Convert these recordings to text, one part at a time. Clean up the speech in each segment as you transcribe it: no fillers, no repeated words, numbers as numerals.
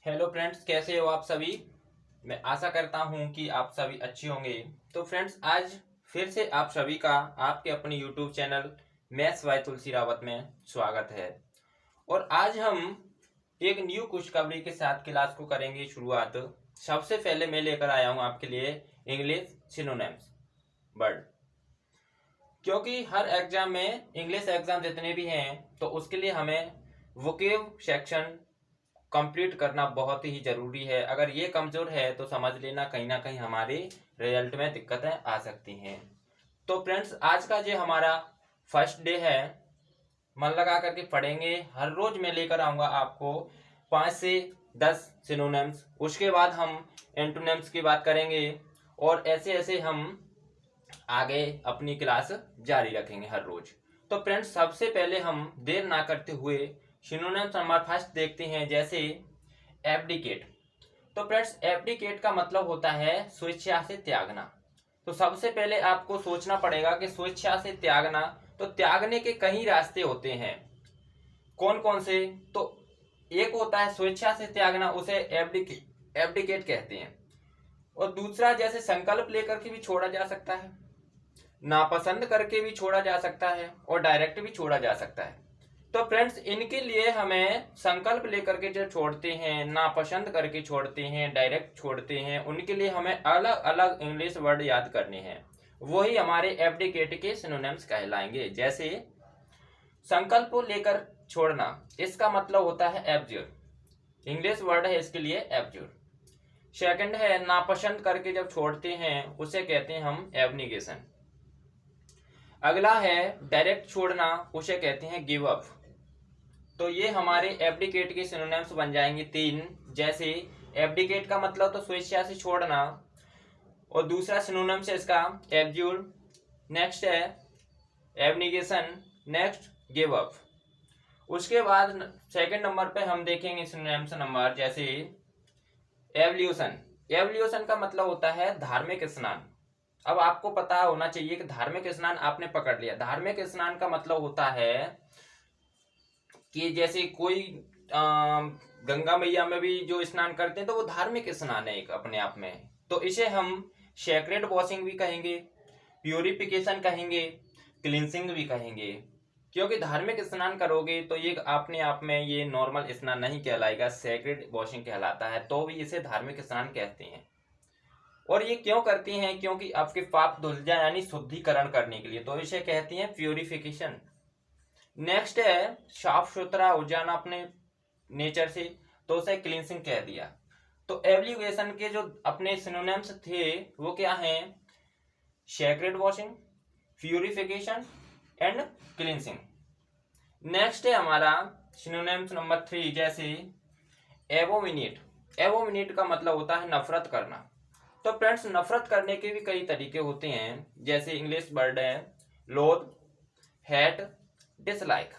Hello friends, कैसे हो आप सभी। मैं आशा करता हूं कि आप सभी अच्छे होंगे। तो फ्रेंड्स, आज फिर से आप सभी का आपके अपने यूट्यूब चैनल मैथ्स बाय तुलसी रावत में स्वागत है। और आज हम एक न्यू खुशखबरी के साथ क्लास को करेंगे शुरुआत। सबसे पहले मैं लेकर आया हूं आपके लिए इंग्लिश सिनोनिम्स वर्ड, क्योंकि हर एग्जाम में इंग्लिश एग्जाम जितने भी हैं तो उसके लिए हमें वोकेब सेक्शन कंप्लीट करना बहुत ही जरूरी है। अगर ये कमजोर है तो समझ लेना कहीं ना कहीं हमारे रिजल्ट में दिक्कतें आ सकती हैं। तो फ्रेंड्स, आज का जो हमारा फर्स्ट डे है, मन लगा करके पढ़ेंगे। हर रोज मैं लेकर आऊंगा आपको 5 से 10 सिनोनिम्स। उसके बाद हम एंटोनिम्स की बात करेंगे और ऐसे ऐसे हम आगे अपनी क्लास जारी रखेंगे हर रोज। तो फ्रेंड्स, सबसे पहले हम देर ना करते हुए सिनोनिम्स नंबर फर्स्ट देखते हैं, जैसे एब्डिकेट। तो फ्रेंड्स, एब्डिकेट का मतलब होता है स्वेच्छा से त्यागना। तो सबसे पहले आपको सोचना पड़ेगा कि स्वेच्छा से त्यागना, तो त्यागने के कई रास्ते होते हैं। कौन कौन से? तो एक होता है स्वेच्छा से त्यागना, उसे एब्डिकेट कहते हैं। और दूसरा, जैसे संकल्प लेकर के भी छोड़ा जा सकता है, नापसंद करके भी छोड़ा जा सकता है और डायरेक्ट भी छोड़ा जा सकता है। तो फ्रेंड्स, इनके लिए हमें संकल्प लेकर के जो छोड़ते हैं, नापसंद करके छोड़ते हैं, डायरेक्ट छोड़ते हैं, उनके लिए हमें अलग अलग इंग्लिश वर्ड याद करने हैं। वही हमारे एब्डिकेट के सिनोनिम्स कहलाएंगे। जैसे संकल्प को लेकर छोड़ना, इसका मतलब होता है एब्ज्यूर। इंग्लिश वर्ड है इसके लिए एब्ज्यूर। सेकंड है नापसंद करके जब छोड़ते हैं उसे कहते हैं हम एबनिगेशन। अगला है डायरेक्ट छोड़ना, उसे कहते हैं गिव अप। तो ये हमारे एब्डिकेट के सिनोनिम्स बन जाएंगे 3। जैसे एब्डिकेट का मतलब तो स्वेच्छा से छोड़ना, और दूसरा सिनोनिम्स है इसका एब्ज्यूर, नेक्स्ट है एबनिगेशन, नेक्स्ट गिव अप। उसके बाद सेकंड नंबर पे हम देखेंगे सिनोनिम्स नंबर, जैसे एवल्यूशन। एवल्यूशन का मतलब होता है धार्मिक स्नान। अब आपको पता होना चाहिए कि धार्मिक स्नान आपने पकड़ लिया। धार्मिक स्नान का मतलब होता है कि जैसे कोई गंगा मैया में भी जो स्नान करते हैं तो वो धार्मिक स्नान है एक अपने आप में। तो इसे हम सेक्रेड वॉशिंग भी कहेंगे, प्यूरिफिकेशन कहेंगे, क्लींसिंग भी कहेंगे। क्योंकि धार्मिक स्नान करोगे तो ये अपने आप में ये नॉर्मल स्नान नहीं कहलाएगा, सेक्रेड वॉशिंग कहलाता है, तो भी इसे धार्मिक स्नान कहते हैं। और ये क्यों करती हैं? क्योंकि आपके पाप धुल जाए, यानी शुद्धिकरण करने के लिए, तो इसे कहती हैं प्यूरिफिकेशन। नेक्स्ट है साफ सुथरा हो जाना अपने नेचर से, तो उसे क्लींसिंग कह दिया। तो एब्लिगेशन के जो अपने सिनोनिम्स थे वो क्या हैं? Sacred washing, purification and cleansing. Next है हमारा सिनोनिम्स नंबर 3, जैसे एबोमिनेट। एबोमिनेट का मतलब होता है नफरत करना। तो फ्रेंड्स, नफरत करने के भी कई तरीके होते हैं। जैसे इंग्लिश वर्ड है लोथ, हेट, डिसलाइक।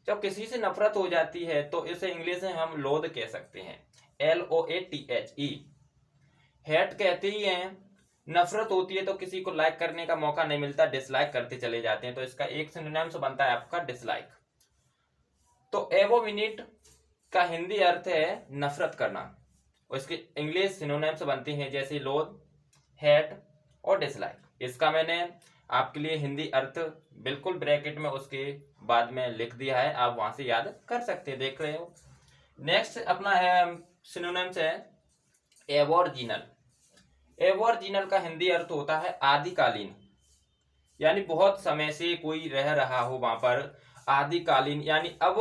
जब किसी से नफरत हो जाती है तो इसे इंग्लिश में हम लोथ कह सकते हैं, LOATHE। हेट कहते ही हैं, नफरत होती है तो किसी को लाइक करने का मौका नहीं मिलता, डिसलाइक करते चले जाते हैं, तो इसका एक सिनोनिम्स बनता है आपका डिसलाइक। तो एबोमिनेट का हिंदी अर्थ है नफरत करना, और इसके इंग्लिश सिनोनिम्स बनते हैं जैसे लोथ, हेट और डिसलाइक। इसका मैंने आपके लिए हिंदी अर्थ बिल्कुल ब्रैकेट में उसके बाद में लिख दिया है, आप वहां से याद कर सकते हैं, देख रहे हो। नेक्स्ट अपना है सिनोनिम्स है एबॉरिजिनल। एबॉरिजिनल का हिंदी अर्थ होता है आदिकालीन, यानी बहुत समय से कोई रह रहा हो वहां पर। आदिकालीन यानी अब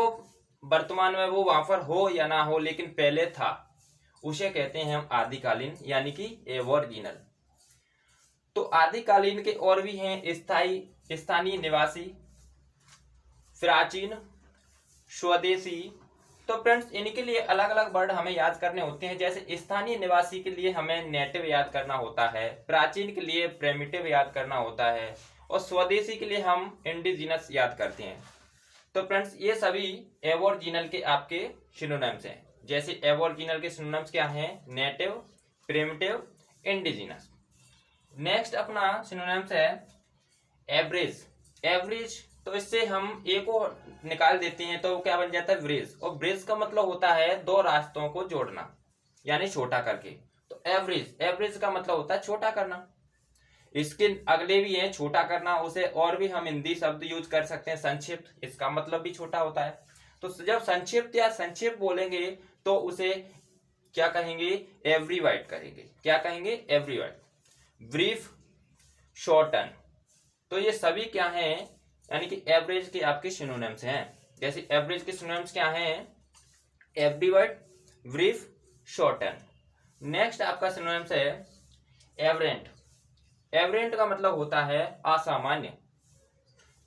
वर्तमान में वो वहां पर हो या ना हो, लेकिन पहले था, उसे कहते हैं हम आदिकालीन, यानी कि एबॉरिजिनल। तो आदिकालीन के और भी हैं स्थायी, स्थानीय निवासी, प्राचीन, स्वदेशी। तो फ्रेंड्स, इनके लिए अलग अलग वर्ड हमें याद करने होते हैं। जैसे स्थानीय निवासी के लिए हमें नेटिव याद करना होता है, प्राचीन के लिए प्रिमिटिव याद करना होता है, और स्वदेशी के लिए हम इंडिजिनस याद करते हैं। तो फ्रेंड्स, ये सभी एबॉरिजिनल के आपके सिनोनिम्स हैं। जैसे एबॉरिजिनल के सिनोनिम्स क्या हैं? Native, primitive, indigenous. नेक्स्ट अपना सिनोनिम्स है एवरेज। एवरेज, तो इससे हम ए को निकाल देते हैं तो क्या बन जाता है? ब्रिज। और ब्रिज का मतलब होता है दो रास्तों को जोड़ना। यानी छोटा करके। तो एवरेज, एवरेज का मतलब होता है छोटा करना। इसके अगले भी हैं छोटा करना, उसे और भी हम हिंदी शब्द यूज कर सकते हैं संक्षिप्त, इसका मतलब भी छोटा होता है। तो जब संक्षिप्त या संक्षिप्त बोलेंगे तो उसे क्या कहेंगे, एब्रीवाइट करेंगे। क्या कहेंगे, एब्रीवाइट। ब्रीफ, शॉर्टन, तो ये सभी क्या हैं, यानी कि एवरेज के आपके सिनोनिम्स हैं। जैसे एवरेज के सिनोनिम्स क्या हैं, एब्रीवाइट, ब्रीफ, शॉर्टन। नेक्स्ट आपका सिनोनिम्स है एवरेंट। एवरेंट का मतलब होता है असामान्य।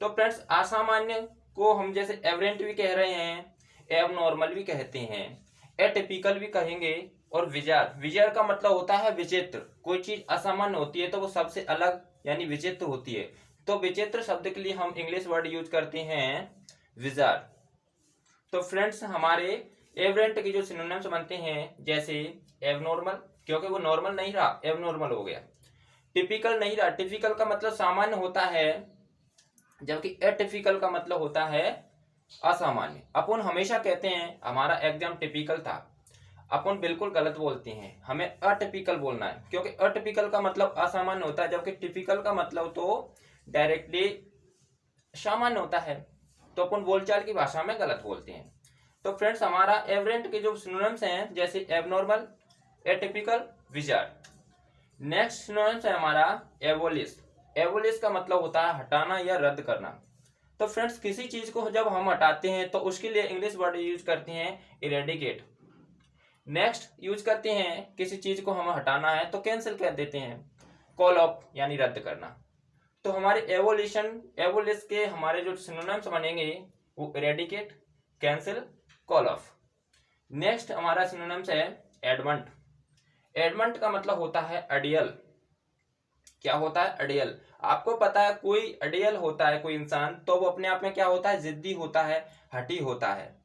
तो फ्रेंड्स असामान्य को हम जैसे एवरेंट भी कह रहे हैं, एबनॉर्मल भी कहते हैं, एटिपिकल भी कहेंगे, और विजार। विजार का मतलब होता है विचित्र। कोई चीज असामान्य होती है तो वो सबसे अलग यानी विचित्र होती है। तो विचित्र शब्द के लिए हम इंग्लिश वर्ड यूज करते हैं विजार। तो फ्रेंड्स हमारे एवरेंट के जो सिनोनिम्स बनते हैं, जैसे एबनॉर्मल, क्योंकि वो नॉर्मल नहीं रहा, एबनॉर्मल हो गया। टिपिकल नहीं रहा, टिपिकल का मतलब सामान्य होता है, जबकि एटिपिकल का मतलब होता है असामान्य। अपन हमेशा कहते हैं हमारा एग्जाम टिपिकल था, अपन बिल्कुल गलत बोलते हैं, हमें अटिपिकल बोलना है, क्योंकि अटिपिकल का मतलब असामान्य होता है, जबकि टिपिकल का मतलब तो डायरेक्टली सामान्य होता है। तो अपन बोलचाल की भाषा में गलत बोलते हैं। तो फ्रेंड्स हमारा एवरेंट के जो सिनोनिम्स हैं, जैसे एबनॉर्मल, एटिपिकल, विजार। नेक्स्ट सिनोनिम्स है हमारा एबोलिश। एबोलिश का मतलब होता है हटाना या रद्द करना। तो फ्रेंड्स किसी चीज को जब हम हटाते हैं तो उसके लिए इंग्लिश वर्ड यूज करते हैं इरेडिकेट। नेक्स्ट यूज करते हैं किसी चीज को हम हटाना है तो कैंसिल कर देते हैं, कॉल ऑफ यानी रद्द करना। तो हमारे एवोल्यूशन, एबोलिश के हमारे जो सिनोनिम्स बनेंगे वो eradicate, cancel, call of. Next हमारा सिनोनिम्स है एडमंट। एडमंट का मतलब होता है अडियल। क्या होता है, अडियल। आपको पता है कोई अडियल होता है कोई इंसान, तो वो अपने आप में क्या होता है, जिद्दी होता है, हठी होता है।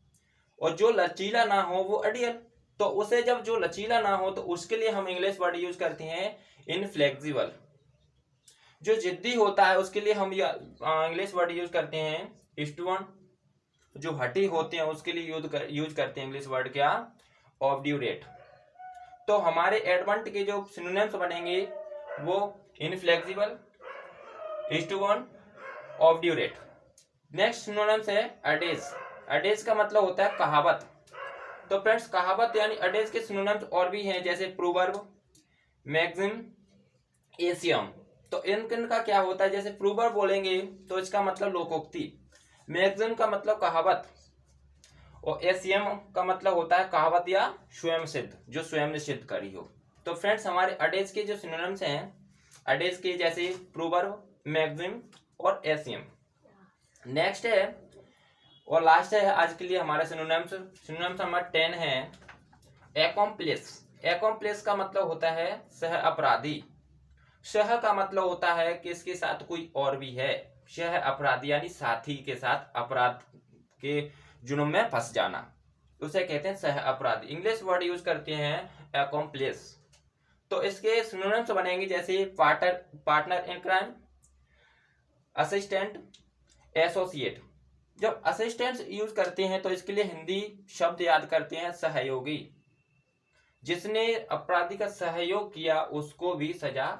और जो लचीला ना हो वो अडियल। तो उसे जब जो लचीला ना हो तो उसके लिए हम इंग्लिश वर्ड यूज करते हैं इनफ्लेक्सिबल। जो जिद्दी होता है उसके लिए हम इंग्लिश वर्ड यूज करते हैं स्टूबर्न। जो हठी होते हैं उसके लिए यूज करते हैं इंग्लिश वर्ड क्या, ऑब्ड्यूरेट। तो हमारे एडमंट के जो सिनोनिम्स बनेंगे वो इनफ्लेक्सिबल, स्टूबर्न, ऑब्ड्यूरेट। नेक्स्ट सिनोनिम्स है अडेज। अडेज का मतलब होता है कहावत। तो फ्रेंड्स कहावत यानी अडेज के सिनोनिम्स और भी हैं, जैसे प्रोवर्ब, मैक्सिम, एशियम। तो इनका का क्या होता है, जैसे प्रोवर्ब बोलेंगे तो इसका मतलब लोकोक्ति, मैक्सिम का मतलब कहावत, और एशियम का मतलब होता है कहावत या स्वयं सिद्ध, जो स्वयं ने सिद्ध करी हो। तो फ्रेंड्स हमारे अडेज के जो सिनोनिम्स हैं, अडेज के जैसे प्रोवर्ब, मैक्सिम और एशियम। नेक्स्ट है और लास्ट है आज के लिए हमारा सिनोनिम्स। सिनोनिम्स हमारा 10 है एकॉम्प्लिस। एकॉम्प्लिस का मतलब होता है सह अपराधी। सह का मतलब होता है कि इसके साथ कोई और भी है, सह अपराधी यानी साथी के साथ अपराध के जुर्म में फंस जाना, उसे कहते हैं सह अपराधी। इंग्लिश वर्ड यूज करते हैं एकॉम्प्लिस। तो इसके सिनोनिम्स बनेंगे जैसे partner in crime, assistant, associate. जब असिस्टेंट यूज करते हैं तो इसके लिए हिंदी शब्द याद करते हैं सहयोगी। जिसने अपराधी का सहयोग किया उसको भी सजा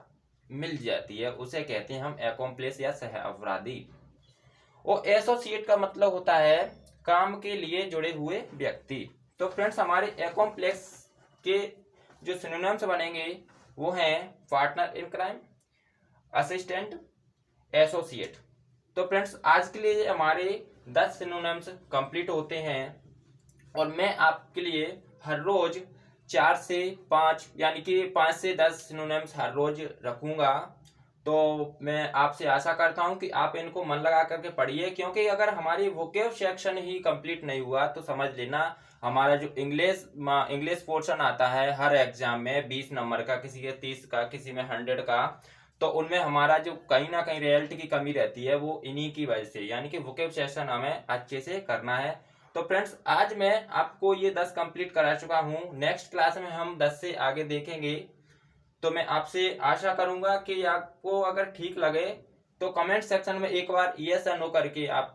मिल जाती है, उसे कहते हैं हम एकॉम्प्लिस या सह अपराधी। और एसोसिएट का मतलब होता है काम के लिए जुड़े हुए व्यक्ति। तो फ्रेंड्स हमारे एकॉम्प्लेक्स के जो सिनोनिम्स बनेंगे वो हैं partner in crime, assistant, associate. तो फ्रेंड्स आज के लिए हमारे 10 सिनोनिम्स कंप्लीट होते हैं, और मैं आपके लिए हर रोज 4 से 5 यानी कि 5 से 10 सिनोनिम्स हर रोज रखूंगा। तो मैं आपसे आशा करता हूं कि आप इनको मन लगा करके पढ़िए, क्योंकि अगर हमारी वोकेब सेक्शन ही कंप्लीट नहीं हुआ तो समझ लेना हमारा जो इंग्लिश पोर्शन आता है हर एग्जाम में 20 नंबर का, किसी के 30 का, किसी में 100 का, तो उनमें हमारा जो कहीं ना कहीं रियलिटी की कमी रहती है वो इन्हीं की वजह से, यानी कि वोकेब सेशन हमें अच्छे से करना है। तो फ्रेंड्स आज मैं आपको ये 10 कंप्लीट करा चुका हूँ, नेक्स्ट क्लास में हम 10 से आगे देखेंगे। तो मैं आपसे आशा करूंगा कि आपको अगर ठीक लगे तो कमेंट सेक्शन में एक बार यस या नो करके आप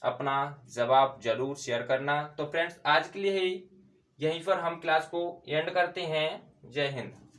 अपना जवाब जरूर शेयर करना। तो फ्रेंड्स आज के लिए ही यहीं पर हम क्लास को एंड करते हैं। जय हिंद।